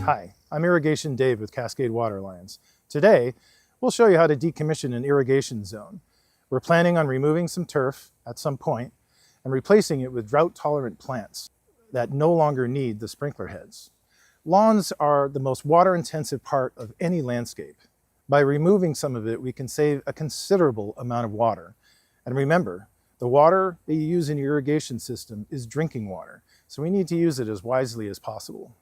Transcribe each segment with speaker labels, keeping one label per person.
Speaker 1: Hi, I'm Irrigation Dave with Cascade Water Lines. Today, we'll show you how to decommission an irrigation zone. We're planning on removing some turf at some point and replacing it with drought-tolerant plants that no longer need the sprinkler heads. Lawns are the most water-intensive part of any landscape. By removing some of it, we can save a considerable amount of water. And remember, the water that you use in your irrigation system is drinking water, so we need to use it as wisely as possible.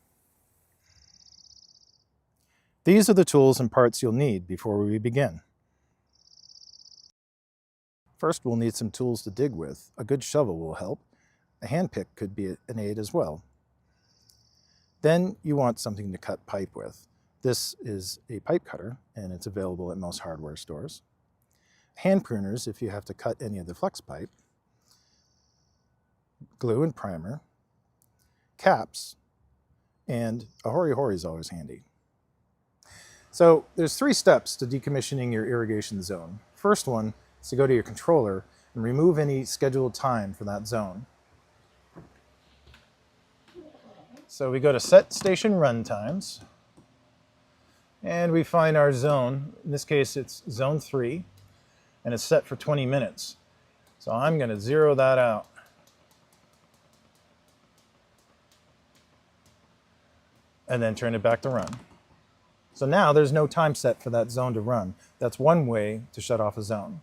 Speaker 1: These are the tools and parts you'll need before we begin. First, we'll need some tools to dig with. A good shovel will help. A hand pick could be an aid as well. Then you want something to cut pipe with. This is a pipe cutter, and it's available at most hardware stores. Hand pruners if you have to cut any of the flex pipe. Glue and primer. Caps. And a hori-hori is always handy. So there's 3 steps to decommissioning your irrigation zone. First one is to go to your controller and remove any scheduled time for that zone. So we go to Set Station Run Times, and we find our zone. In this case, it's Zone 3, and it's set for 20 minutes. So I'm going to zero that out. And then turn it back to run. So now there's no time set for that zone to run. That's one way to shut off a zone.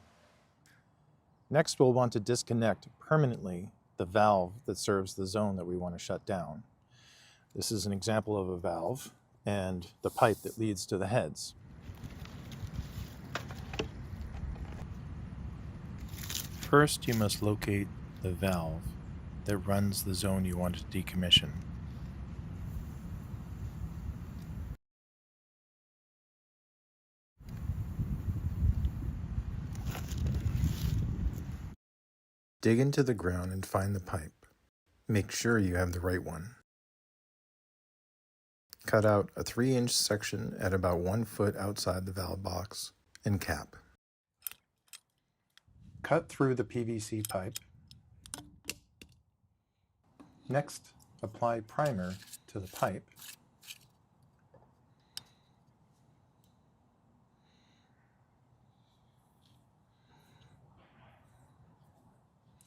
Speaker 1: Next, we'll want to disconnect permanently the valve that serves the zone that we want to shut down. This is an example of a valve and the pipe that leads to the heads. First, you must locate the valve that runs the zone you want to decommission. Dig into the ground and find the pipe. Make sure you have the right one. Cut out a 3-inch section at about 1 foot outside the valve box and cap. Cut through the PVC pipe. Next, apply primer to the pipe.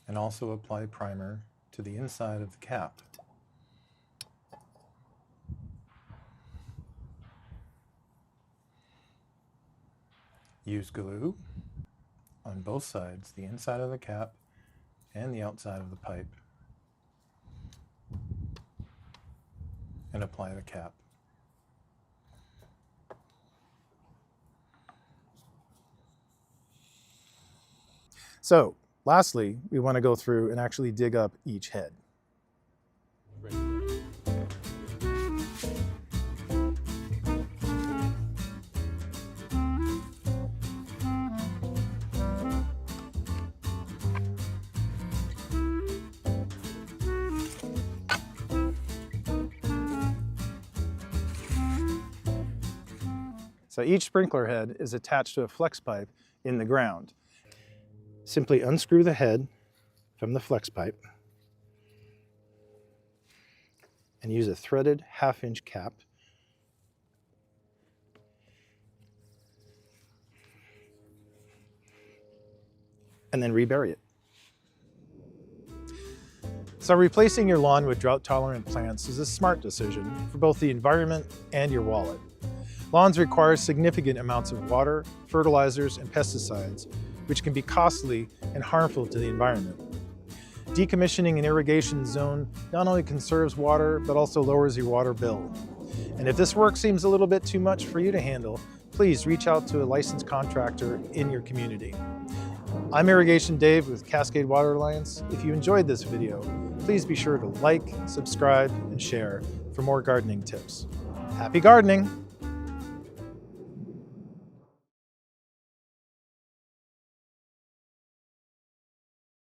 Speaker 1: And also apply primer to the inside of the cap. Use glue on both sides, the inside of the cap and the outside of the pipe, and apply the cap. So, lastly, we want to go through and actually dig up each head. So each sprinkler head is attached to a flex pipe in the ground. Simply unscrew the head from the flex pipe and use a threaded 1/2-inch cap and then rebury it. So replacing your lawn with drought-tolerant plants is a smart decision for both the environment and your wallet. Lawns require significant amounts of water, fertilizers, and pesticides, which can be costly and harmful to the environment. Decommissioning an irrigation zone not only conserves water, but also lowers your water bill. And if this work seems a little bit too much for you to handle, please reach out to a licensed contractor in your community. I'm Irrigation Dave with Cascade Water Lines. If you enjoyed this video, please be sure to like, subscribe, and share for more gardening tips. Happy gardening!